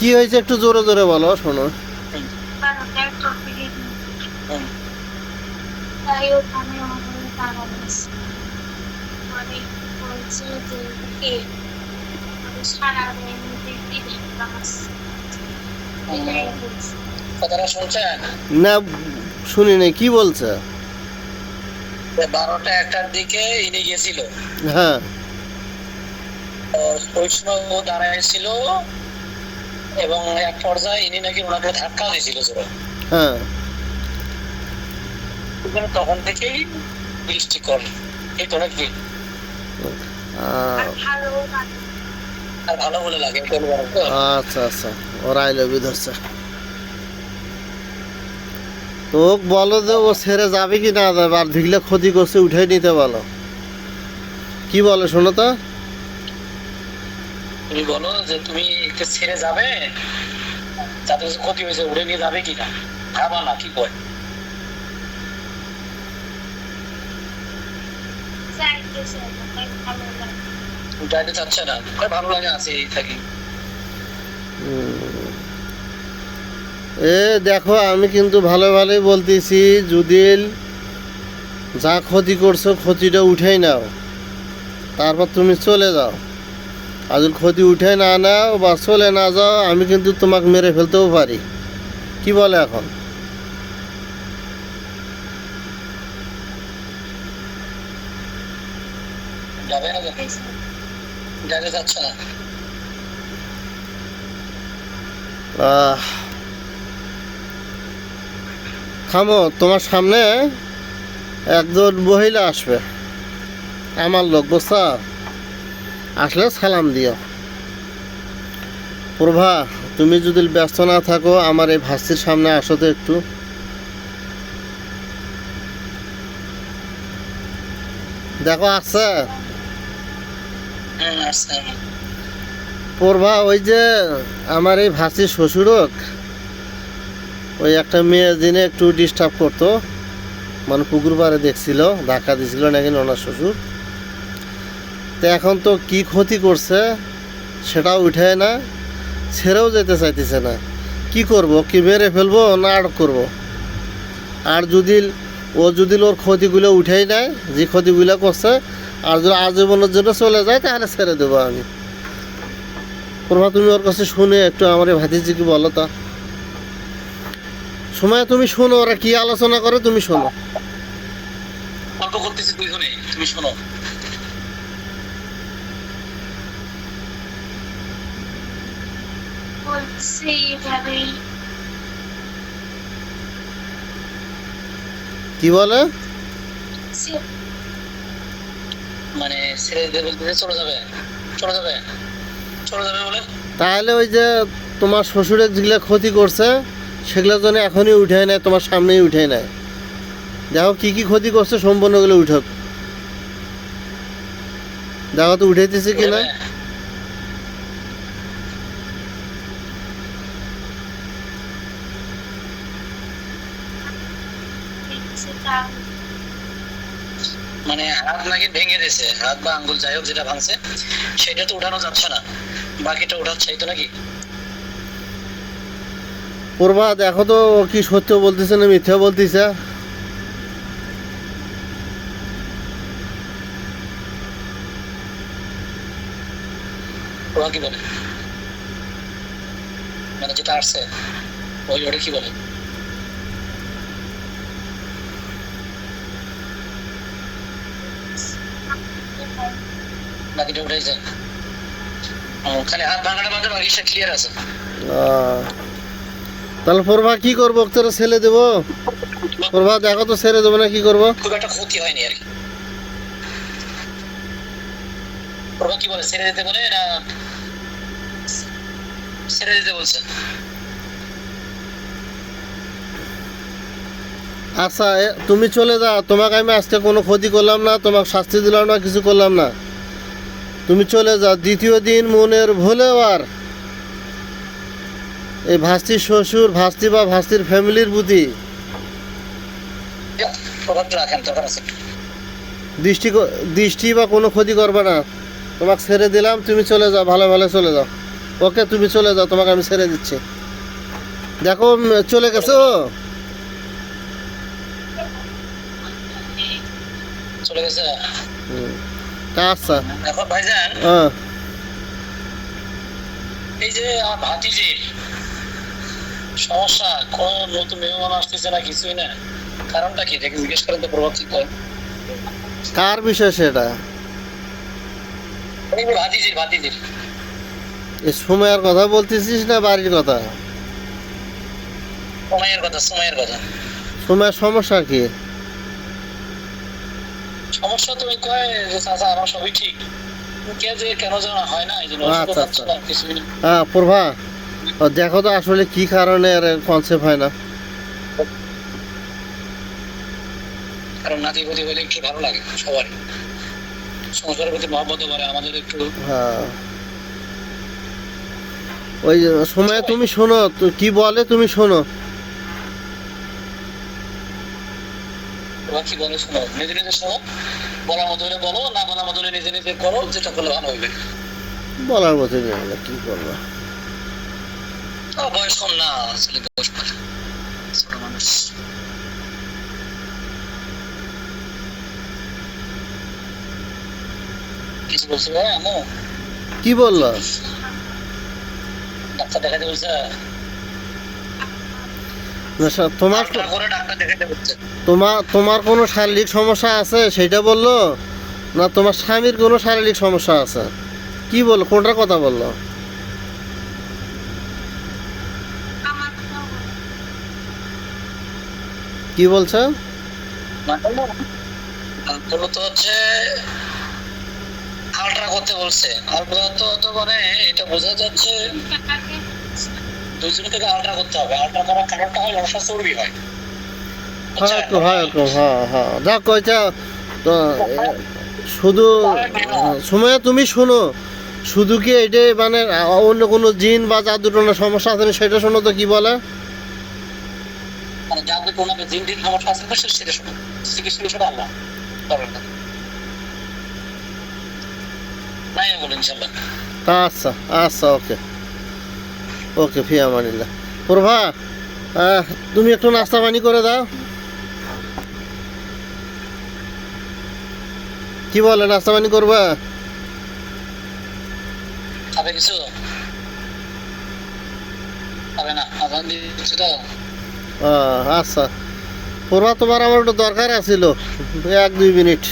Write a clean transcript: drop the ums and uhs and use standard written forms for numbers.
কি হয়েছে একটু জোরে জোরে বলো, শোনো। তাই ওখানে আমাদের টাকা নিচ্ছে মানে বলছে যে কে সারা মধ্যে এটাই বলছে। কথাটা শুনছেন? না, শুনি নাই, কি বলছে? 12টা 1টার দিকে ইনি গেছিল, হ্যাঁ ওই সময় ও দাঁড়াইছিল এবং এক পর্যায়ে ইনি নাকি ওনাকে ধাক্কা দিয়েছিল জোরে। হ্যাঁ তখন থেকেই বৃষ্টি করে এই তো নাকি। আহ, আর ভালো বলে লাগে আচ্ছা আচ্ছা, ওরা আই লাভ ইউ ধরছে। তো ওকে বলো যে ও ছেড়ে যাবে কি না যাবে, আর দেখলে ক্ষতি করছে উঠে নিতে বলো। কি বলে শোনো তো। তুমি বলো যে তুমি একে ছেড়ে যাবে, যাতে ক্ষতি হয়েছে উড়ে নিয়ে যাবে কিনা, ভাবা না কি কয়। যাইতে চাচ্ছে না, ভালো লাগে আছে থাকি। এ দেখো, আমি কিন্তু ভালো ভালোই বলতেছি, যদি যা ক্ষতি করছো ক্ষতিটা উঠেই নাও, তারপর তুমি চলে যাও। আর যদি ক্ষতি উঠে না নাও বা চলে না যাও, আমি কিন্তু তোমাকে মেরে ফেলতেও পারি। কি বলে এখন? যাবে না, যাইতে চাচ্ছে না। থামো, তোমার সামনে একজন মহিলা আসবে, আমার লোক, বুঝছো? আসলে সালাম দিও। প্রভা, তুমি যদি ব্যস্ত না থাকো, আমার এই ভাস্তির সামনে আসো তো একটু। দেখো আসছে প্রভা। ওই যে আমার এই ভাস্তির শ্বশুরক ওই একটা মেয়ে দিনে একটু ডিস্টার্ব করতো, মানে পুকুর পাড়ে দেখছিল, ধাক্কা দিছিল নাকি ওনার শ্বশুর। তো এখন তো কি ক্ষতি করছে সেটাও উঠে না, ছেড়েও যেতে চাইতেছে না। কি করব, কি মেরে ফেলবো না আটক করব? আর যদি ওর ক্ষতিগুলো উঠেই নেয়, যে ক্ষতিগুলো করছে, আর যদি আজীবনের জন্য চলে যায়, তাহলে ছেড়ে দেবো আমি। প্রভা, তুমি ওর কাছে শুনে একটু আমার এই ভাতিজিকে বলো তো। সময় তুমি শোনো, ওরা কি আলোচনা করে তুমি শোনো। গল্প করতেছি দুইজনে, তুমি শোনো। বলছে এভাবেই কি বলে? মানে ছেড়ে দিতে বলতেছে চলে যাবে, চলে যাবে, চলে যাবে বলে। তাহলে ওই যে তোমার শ্বশুরের যেগুলো ক্ষতি করছে সেগুলো যেন এখনই উঠে নেয়, তোমার সামনেই উঠে নেয়। দেখো কি কি ক্ষতি করছে, সম্পূর্ণগুলো উঠক। দেখো তো উঠেতেছে কি না। মানে হাত নাকি ভেঙে দিয়েছে, হাত বা আঙ্গুল যাই হোক যেটা ভাঙছে সেটা তো উঠানো যাচ্ছে না, বাকিটা উঠাচ্ছে এই তো নাকি। প্রভা, দেখো তো ও কি সত্য বলতেছে না মিথ্যা বলতেছে। ওরা কি বলে, মানে যেটা আসছে ওই ওটা কি বলে? বাকিটা উঠাইছে, খালি হাত ভাঙাটা বাদে বাকি সব ক্লিয়ার আছে। তাহলে প্রভা কি করবো, তোরা ছেলে দেবো? প্রভা দেখো তো ছেড়ে দেবো না কি করবো? খুব একটা ক্ষতি হয়নি আর কি। প্রভা কি বলে, ছেড়ে দিতে বলে না ছেড়ে দিতে বলছে? আচ্ছা, তুমি চলে যাও, তোমাকে আমি আজকে কোনো ক্ষতি করলাম না, তোমাকে শাস্তি দিলাম না, কিছু করলাম না। তুমি চলে যাও। দ্বিতীয় দিন মনের ভুলেও আর এই ভাস্তির শ্বশুর, ভাস্তি বা ভাস্তির ফ্যামিলির প্রতি প্রভাবটা রাখেন তখন আছে। দৃষ্টি বা কোনো ক্ষতি করবে না। তোমাকে ছেড়ে দিলাম, তুমি চলে যাও, ভালো ভালো চলে যাও। ওকে তুমি চলে যাও, তোমাকে আমি ছেড়ে দিচ্ছি। দেখো চলে গেছো। চলে গেছে। হুম, তা আচ্ছা। এখন ভাইজান হ্যাঁ, এই যে আমার ভাতিজির সমস্যা, কোন নতুন মেহমান আসতেছে না, কিছুই না, কারণটা কি দেখে জিজ্ঞেস করেন তো প্রভাবিত হয়। কার বিষয় সেটা? এই যে ভাতিজির ভাতিজির এই সময়ের কথা বলতেছিস না বাড়ির কথা? সময়ের কথা, সময়ের কথা। সময়ের সমস্যা কি? সমস্যা তুমি কয় যে চাচা আমার সবই ঠিক, কে যে কেন যেন হয় না, এই জন্য আচ্ছা, অসুস্থ আচ্ছা। না, কিছুই না। হ্যাঁ প্রভা, ও দেখো তো আসলে কি কারণে এর কনসেপ্ট হয় না। কারণ নাতি প্রতি হলে একটু ভালো লাগে সবারই, সংসারের প্রতি মহব্বত করে, আমাদের একটু। হ্যাঁ, ওই সময় তুমি শোনো কি বলে, তুমি শোনো। ওরা কি বলে শোনো, নিজে নিজে শোনো, বলার মতো হলে বলো, না বলার মতো হলে নিজে নিজে করো, যেটা করলে ভালো হবে। বলার মতো নেই, আমরা কি করবো। বয়স কম না, ছেলে বয়স কম, ছোট মানুষ। কিছু বলছি ভাই আমু, কি বললো? ডাক্তার দেখাতে বলছে, না, তোমার আলট্রা করে ডাক্তার দেখাতে বলছে। তোমার কোনো শারীরিক সমস্যা আছে সেটা বললো, না তোমার স্বামীর কোনো শারীরিক সমস্যা আছে? কি বললো, কোনটার কথা বললো? আমার কথা বলো। কি বলছে? বললো তো হচ্ছে আলট্রা করতে বলছে। আলট্রা তো মানে এটা বোঝা যাচ্ছে কাকে? দুইজনে থেকে আলট্রা করতে হবে। আলট্রা করার কারণটা হয় লসা চর্বি হয়, হ্যাঁ একটু, হ্যাঁ একটু, হ্যাঁ হ্যাঁ দেখ ওইটা তো শুধু সময় তুমি শোনো, শুধু কি এটাই মানে অন্য কোনো জিন বা জাদু টোনার সমস্যা আছে না সেটা শোনো তো কি বলে। মানে যাদের কোনো জিন টিন সমস্যা আছে তো সেটা শুনুন, চিকিৎসা বিষয়টা আল্লাহ করেন না, নাই বলুন ইনশাল্লাহ। আচ্ছা আচ্ছা, ওকে ওকে, ফি আমানিল্লাহ। প্রভা, তুমি একটু নাস্তা পানি করে দাও। কি বলে, নাস্তা পানি করবা? খাবে কিছু? খাবে না, আজান দিচ্ছে তো। আচ্ছা প্রভা, তোমার আমার একটু দরকার আছিল, 1-2 মিনিট।